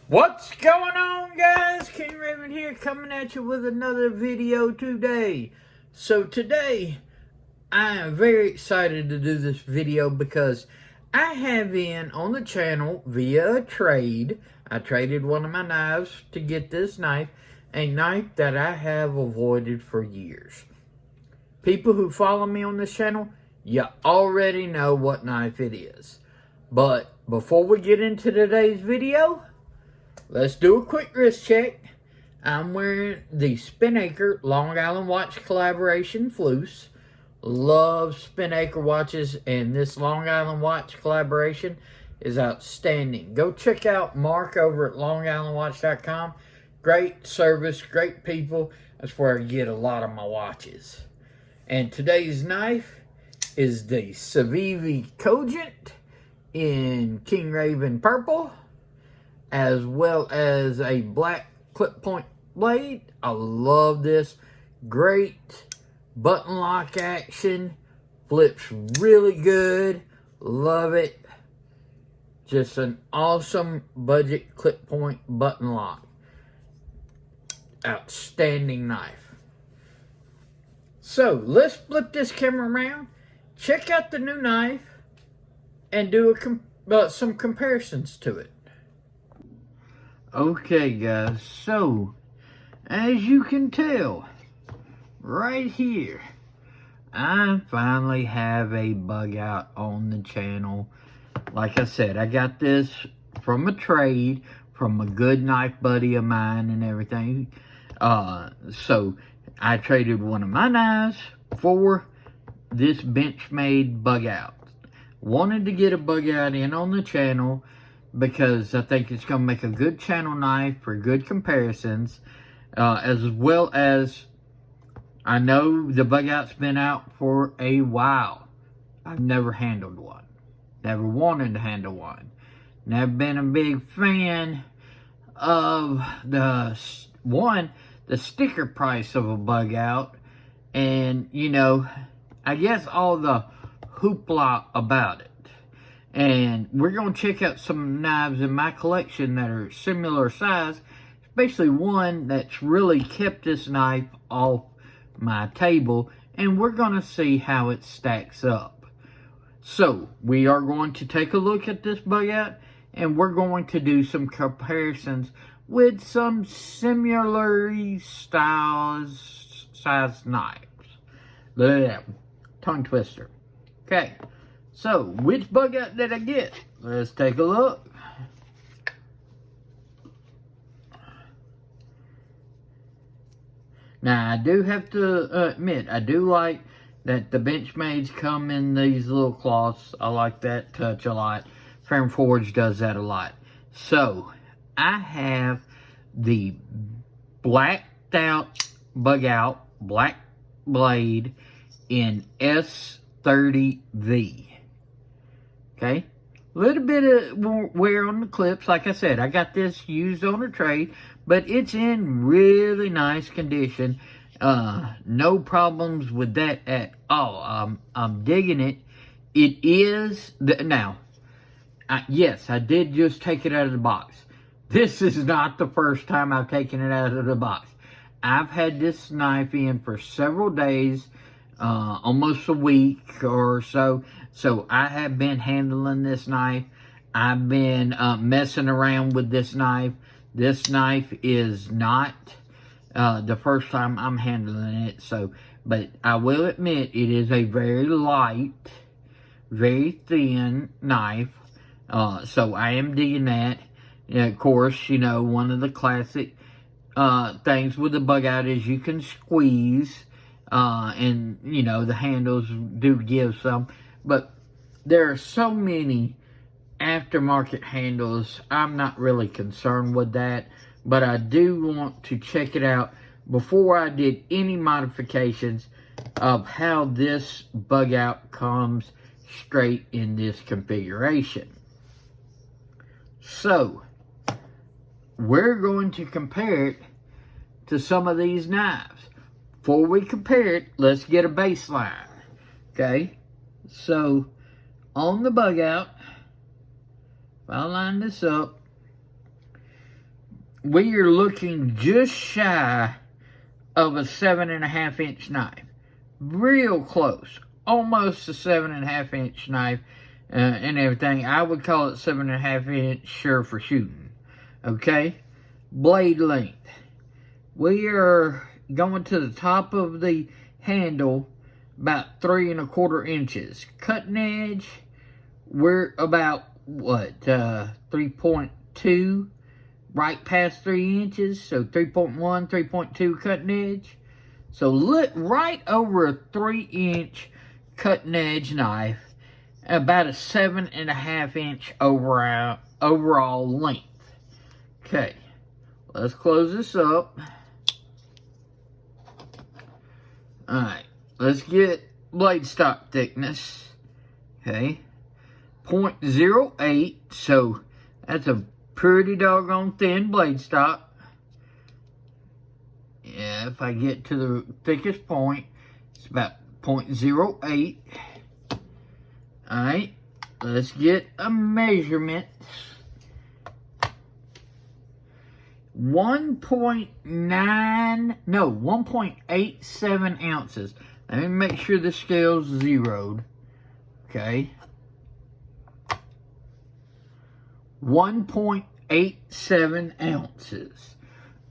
What's going on, guys? King Raven here, coming at you with another video today. So today, I am very excited to do this video because I have in on the channel via a trade. I traded one of my knives to get this knife, a knife that I have avoided for years. People who follow me on this channel, you already know what knife it is. But before we get into today's video, let's do a quick wrist check. I'm wearing the Spinnaker Long Island Watch Collaboration Floose. Love Spinnaker watches, and this Long Island Watch collaboration is outstanding. Go check out Mark over at longislandwatch.com. Great service, great people. That's where I get a lot of my watches. And today's knife is the Civivi Cogent in King Raven Purple, as well as a black clip point blade. I love this. Great button lock action. Flips really good. Love it. Just an awesome budget clip point button lock. Outstanding knife. So let's flip this camera around, check out the new knife, and do some comparisons to it. Okay, guys, so as you can tell right here, I finally have a bug out on the channel. Like I said, I got this from a trade from a good knife buddy of mine and everything. So I traded one of my knives for this Benchmade Bugout. Wanted to get a Bugout in on the channel because I think it's going to make a good channel knife for good comparisons, as well as I know the Bugout's been out for a while. I've never handled one. Never wanted to handle one. Never been a big fan of the sticker price of a Bugout, and you know, I guess all the hoopla about it. And we're going to check out some knives in my collection that are similar size, especially one that's really kept this knife off my table, and we're going to see how it stacks up. So we are going to take a look at this Bugout, and we're going to do some comparisons with some similar size knives. Tongue twister. Okay, so which Bugout did I get? Let's take a look. Now, I do have to admit, I do like that the Benchmades come in these little cloths. I like that touch a lot. Fair & Forge does that a lot. So, I have the blacked out Bugout black blade in S30V. Okay, a little bit of wear on the clips. Like I said, I got this used on a trade, but it's in really nice condition. No problems with that at all. I'm digging it. It is now. Yes, I did just take it out of the box. This is not the first time I've taken it out of the box. I've had this knife in for several days, almost a week or so. So I have been handling this knife. I've been messing around with this knife. This knife is not the first time I'm handling it. So, but I will admit it is a very light, very thin knife. So I am digging that. And of course, you know, one of the classic things with the Bugout is you can squeeze, and you know, the handles do give some, but there are so many aftermarket handles, I'm not really concerned with that, but I do want to check it out before I did any modifications of how this Bugout comes straight in this configuration. So we're going to compare it to some of these knives. Before we compare it, let's get a baseline. Okay, so on the Bugout, if I line this up, we are looking just shy of a 7.5 inch knife. Real close. Almost a 7.5 inch knife and everything. I would call it 7.5 inch sure for shooting. Okay? Blade length. We are going to the top of the handle about 3.25 inches. Cutting edge, we're about, what, 3.2, right past 3 inches, so 3.1, 3.2 cutting edge. So look, right over a 3 inch cutting edge knife, about a 7.5 inch overall length. Okay, let's close this up. Alright, let's get blade stock thickness. Okay, 0.08, so that's a pretty doggone thin blade stock. Yeah, if I get to the thickest point, it's about 0.08. Alright, let's get a measurement. 1.87 ounces. Let me make sure the scale's zeroed. Okay. 1.87 ounces.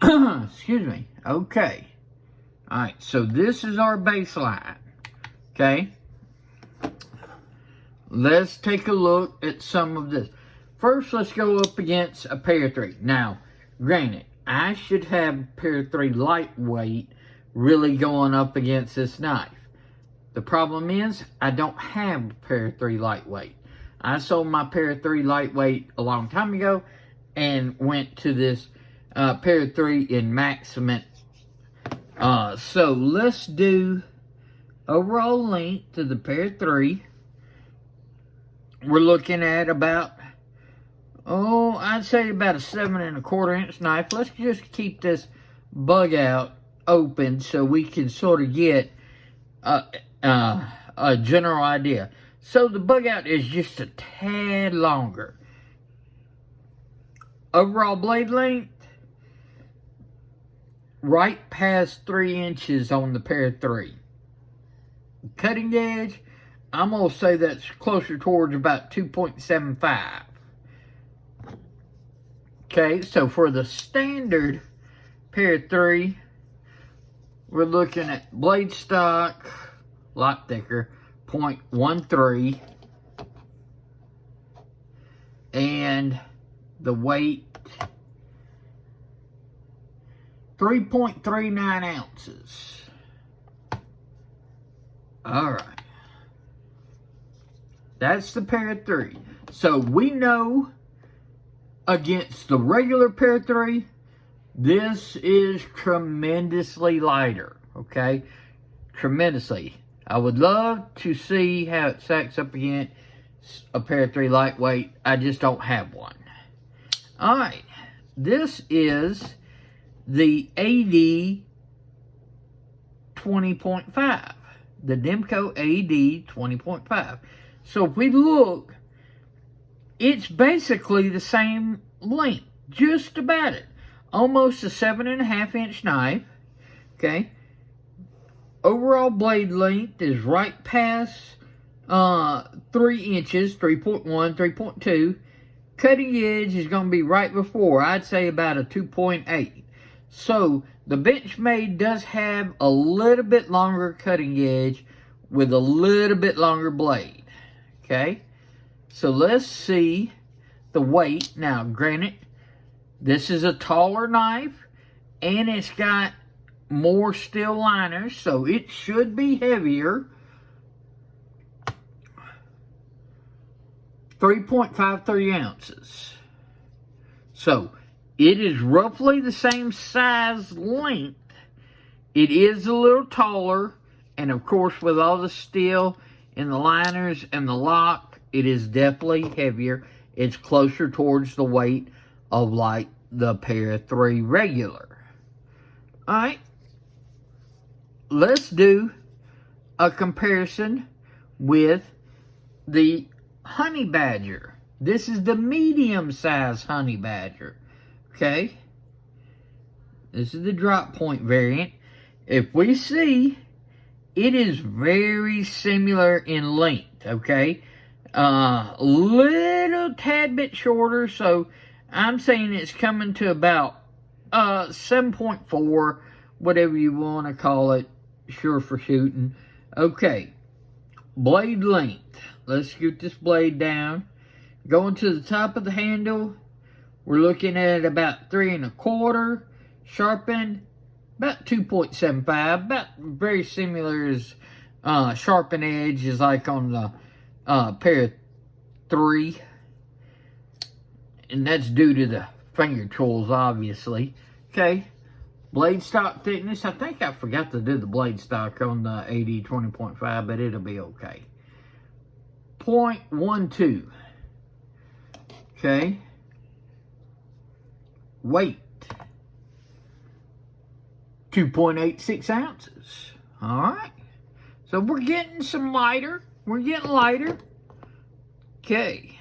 Excuse me. Okay. Alright, so this is our baseline. Okay. Let's take a look at some of this. First, let's go up against a pair 3. Now, granted, I should have pair 3 lightweight really going up against this knife. The problem is, I don't have pair 3 lightweight. I sold my pair 3 lightweight a long time ago and went to this pair 3 in Maximum. So let's do overall length of the pair 3. We're looking at about, I'd say about a 7.25 inch knife. Let's just keep this bug out open so we can sort of get a general idea. So the bug out is just a tad longer. Overall blade length, right past 3 inches on the pair 3. Cutting edge, I'm going to say that's closer towards about 2.75. Okay, so for the standard pair 3, we're looking at blade stock, a lot thicker, 0.13. And the weight, 3.39 ounces. Alright. That's the pair 3. So we know against the regular pair 3, this is tremendously lighter. Okay? Tremendously. I would love to see how it stacks up against a pair 3 lightweight. I just don't have one. Alright. This is the AD 20.5. The Demco AD 20.5. So if we look, it's basically the same length. Just about it. Almost a 7.5 inch knife. Okay. Overall blade length is right past 3 inches, 3.1, 3.2. Cutting edge is going to be right before, I'd say about a 2.8. So the Benchmade does have a little bit longer cutting edge with a little bit longer blade. Okay, so let's see the weight. Now, granted, this is a taller knife, and it's got more steel liners, so it should be heavier. 3.53 ounces. So, it is roughly the same size length. It is a little taller, and of course, with all the steel in the liners and the lock, it is definitely heavier. It's closer towards the weight of like the pair 3 regular. Alright. Let's do a comparison with the Honey Badger. This is the medium size Honey Badger. Okay. This is the drop point variant. If we see, it is very similar in length, okay? Little tad bit shorter, so I'm saying it's coming to about 7.4, whatever you want to call it, sure for shooting. Okay, blade length. Let's scoot this blade down. Going to the top of the handle, we're looking at about 3 1/4. Sharpened, about 2.75. About very similar as sharpen edge is like on the pair of 3. And that's due to the finger tools, obviously. Okay, blade stock thickness. I think I forgot to do the blade stock on the AD 20.5, but it'll be okay. 0.12. Okay. Weight. 2.86 ounces. Alright. So we're getting some lighter. We're getting lighter. Okay.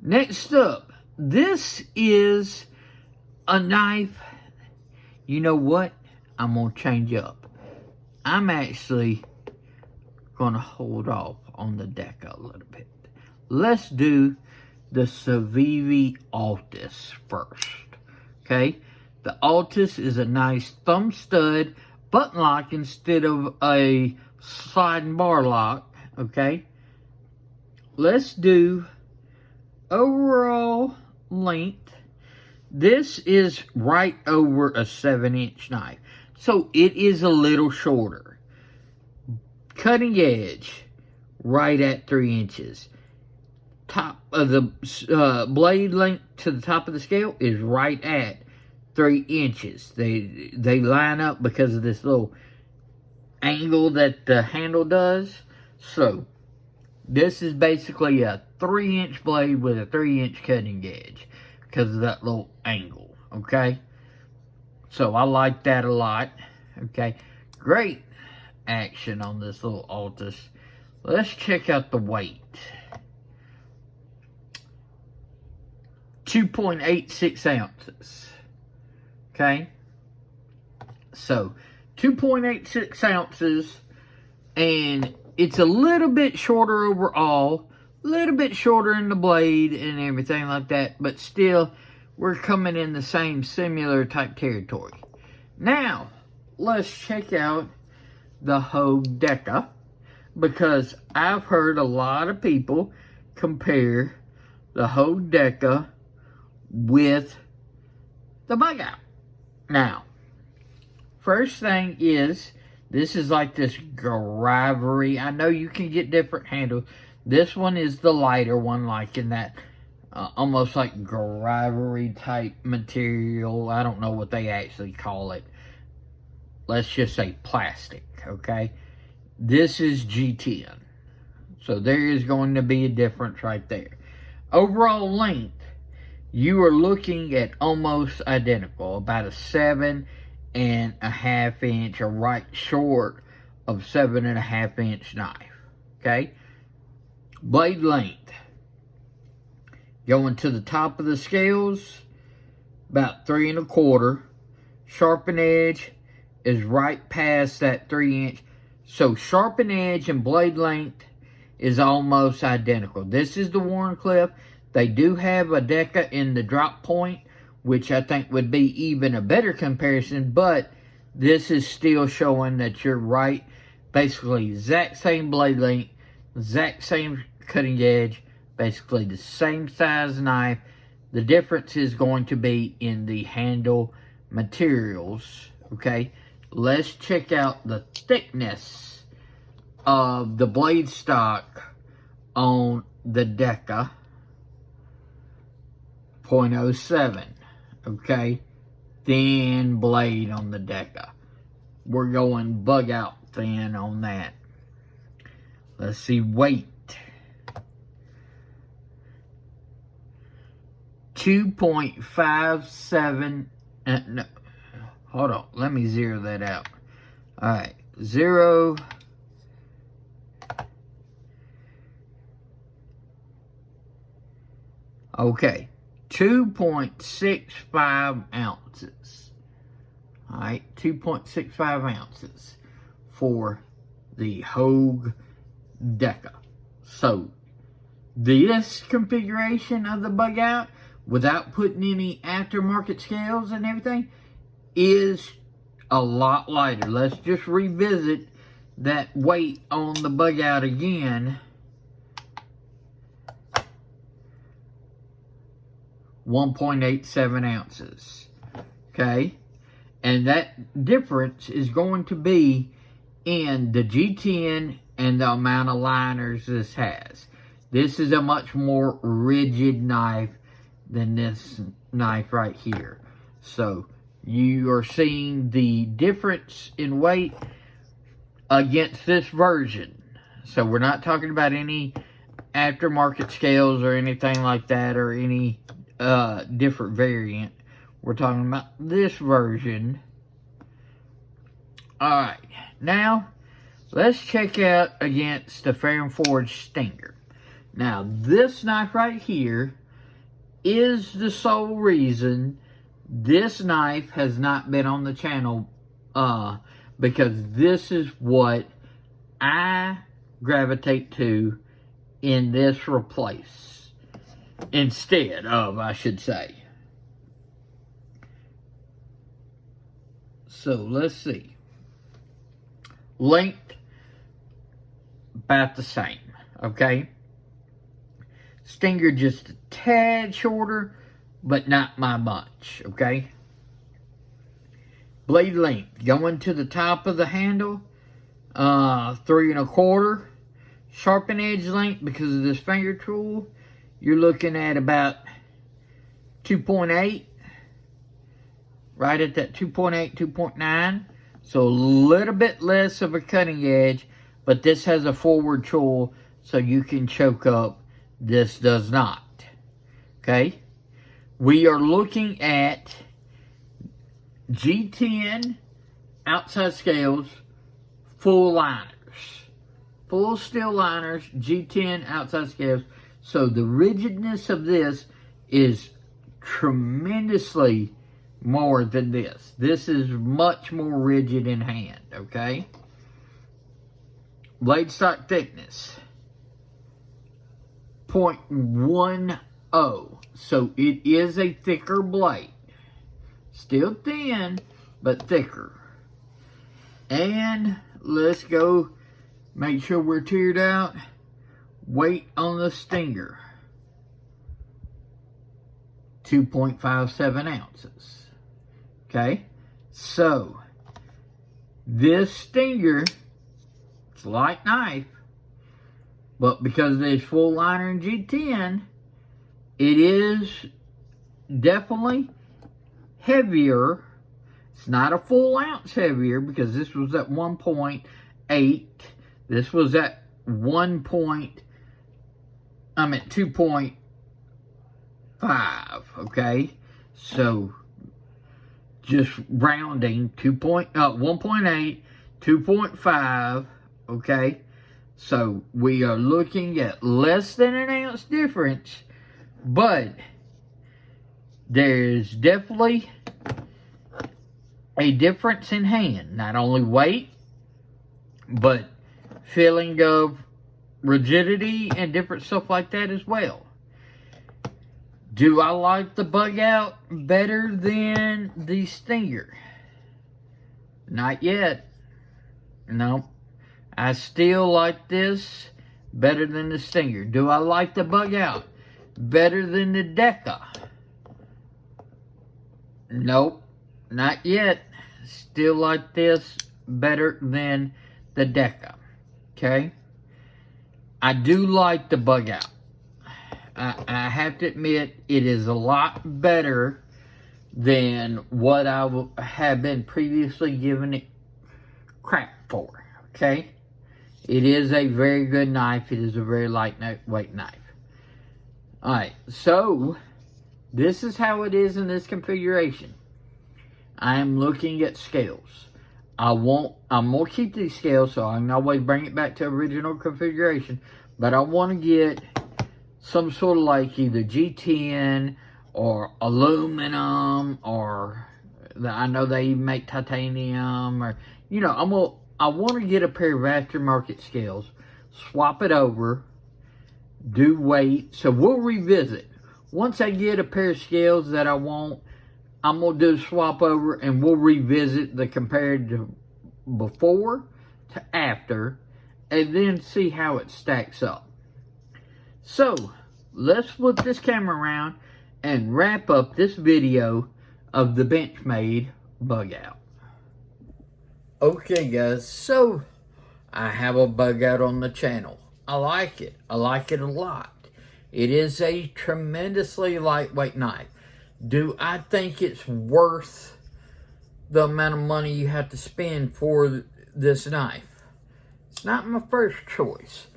Next up. This is a knife. You know what? I'm going to change up. I'm actually going to hold off on the Deca a little bit. Let's do the Civivi Altus first. Okay? The Altus is a nice thumb stud button lock instead of a sliding bar lock. Okay? Let's do overall length. This is right over a 7-inch knife. So it is a little shorter. Cutting edge, right at 3 inches. Top of the blade length to the top of the scale is right at 3 inches. They line up because of this little angle that the handle does. So this is basically a 3-inch blade with a 3-inch cutting edge because of that little angle. Okay, so I like that a lot. Okay, great action on this little Altus. Let's check out the weight. 2.86 ounces. Okay, so 2.86 ounces, and it's a little bit shorter overall, a little bit shorter in the blade and everything like that, but still we're coming in the same similar type territory. Now let's check out the Hogue Deca, because I've heard a lot of people compare the Hogue Deca with the Bugout. Now, first thing is, this is like this gravery. I know you can get different handles. This one is the lighter one, like in that almost like gravery type material. I don't know what they actually call it. Let's just say plastic, okay? This is G10. So there is going to be a difference right there. Overall length, you are looking at almost identical. About a 7.5 inch, or right short of 7.5 inch knife. Okay? Blade length. Going to the top of the scales, about 3 1/4. Sharpen edge is right past that 3 inch. So sharpen edge and blade length is almost identical. This is the Wharncliffe. They do have a Deca in the drop point, which I think would be even a better comparison, but this is still showing that you're right. Basically, exact same blade length, exact same cutting edge, basically the same size knife. The difference is going to be in the handle materials, okay? Let's check out the thickness of the blade stock on the Deca. 0.07, okay? Thin blade on the Deca. We're going Bugout thin on that. Let's see weight. 2.57, no, hold on, let me zero that out. Alright, 0. Okay, 2.65 ounces. All right, 2.65 ounces for the Hogue Deca. So, this configuration of the Bugout, without putting any aftermarket scales and everything, is a lot lighter. Let's just revisit that weight on the Bugout again. 1.87 ounces. Okay? And that difference is going to be in the G10 and the amount of liners this has. This is a much more rigid knife than this knife right here. So, you are seeing the difference in weight against this version. So, we're not talking about any aftermarket scales or anything like that, or any different variant. We're talking about this version. Alright, now let's check out against the Fair and Forge Stinger. Now, this knife right here is the sole reason this knife has not been on the channel, because this is what I gravitate to in this replace. Instead of, I should say. So, let's see. Length, about the same, okay? Stinger just a tad shorter, but not by much, okay? Blade length, going to the top of the handle, 3 1/4. Sharpen edge length, because of this finger tool, you're looking at about 2.8. Right at that 2.8, 2.9. So a little bit less of a cutting edge, but this has a forward tool, so you can choke up. This does not. Okay? We are looking at G10 outside scales, full liners. Full steel liners, G10 outside scales. So the rigidness of this is tremendously more than this. This is much more rigid in hand, okay? Blade stock thickness, 0.10. So it is a thicker blade. Still thin, but thicker. And let's go make sure we're tiered out. Weight on the Stinger, 2.57 ounces. Okay, so this Stinger, it's a light knife, but because there's full liner in G10, it is definitely heavier. It's not a full ounce heavier, because this was at 1.8. This was at 2.5, okay? So, just rounding, 1.8, 2.5, okay? So, we are looking at less than an ounce difference, but there's definitely a difference in hand. Not only weight, but feeling of rigidity and different stuff like that as well. Do I like the Bugout better than the Stinger? Not yet. No. I still like this better than the Stinger. Do I like the Bugout better than the Deca? Nope. Not yet. Still like this better than the Deca. Okay? I do like the Bugout. I have to admit, it is a lot better than what I have been previously given it crap for. Okay? It is a very good knife. It is a very lightweight knife. Alright, so this is how it is in this configuration. I am looking at scales. I'm going to keep these scales, so I can always bring it back to original configuration. But I want to get some sort of like either G10 or aluminum, or I know they even make titanium, or, you know, I want to get a pair of aftermarket scales, swap it over, do weight. So we'll revisit. Once I get a pair of scales that I want, I'm going to do a swap over, and we'll revisit the compared to before to after, and then see how it stacks up. So let's flip this camera around and wrap up this video of the Benchmade Bugout. Okay guys, so I have a Bugout on the channel. I like it. I like it a lot. It is a tremendously lightweight knife. Do I think it's worth the amount of money you have to spend for this knife? It's not my first choice.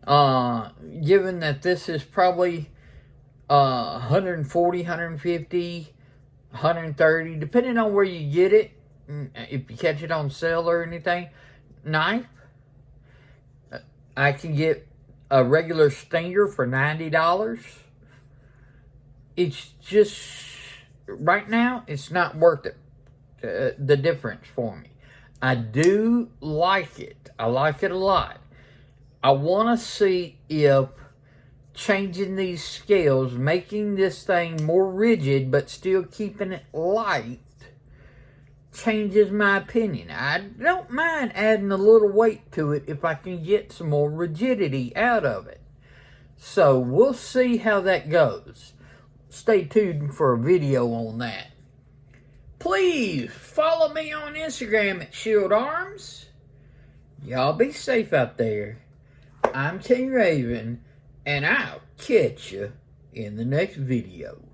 Given that this is probably 140, 150, 130, depending on where you get it, if you catch it on sale or anything, knife, I can get a regular stinger for $90. It's just, right now, it's not worth it, the difference for me. I do like it. I like it a lot. I want to see if changing these scales, making this thing more rigid, but still keeping it light, changes my opinion. I don't mind adding a little weight to it if I can get some more rigidity out of it. So we'll see how that goes. Stay tuned for a video on that. Please follow me on Instagram at Shield Arms. Y'all be safe out there. I'm King Raven, and I'll catch you in the next video.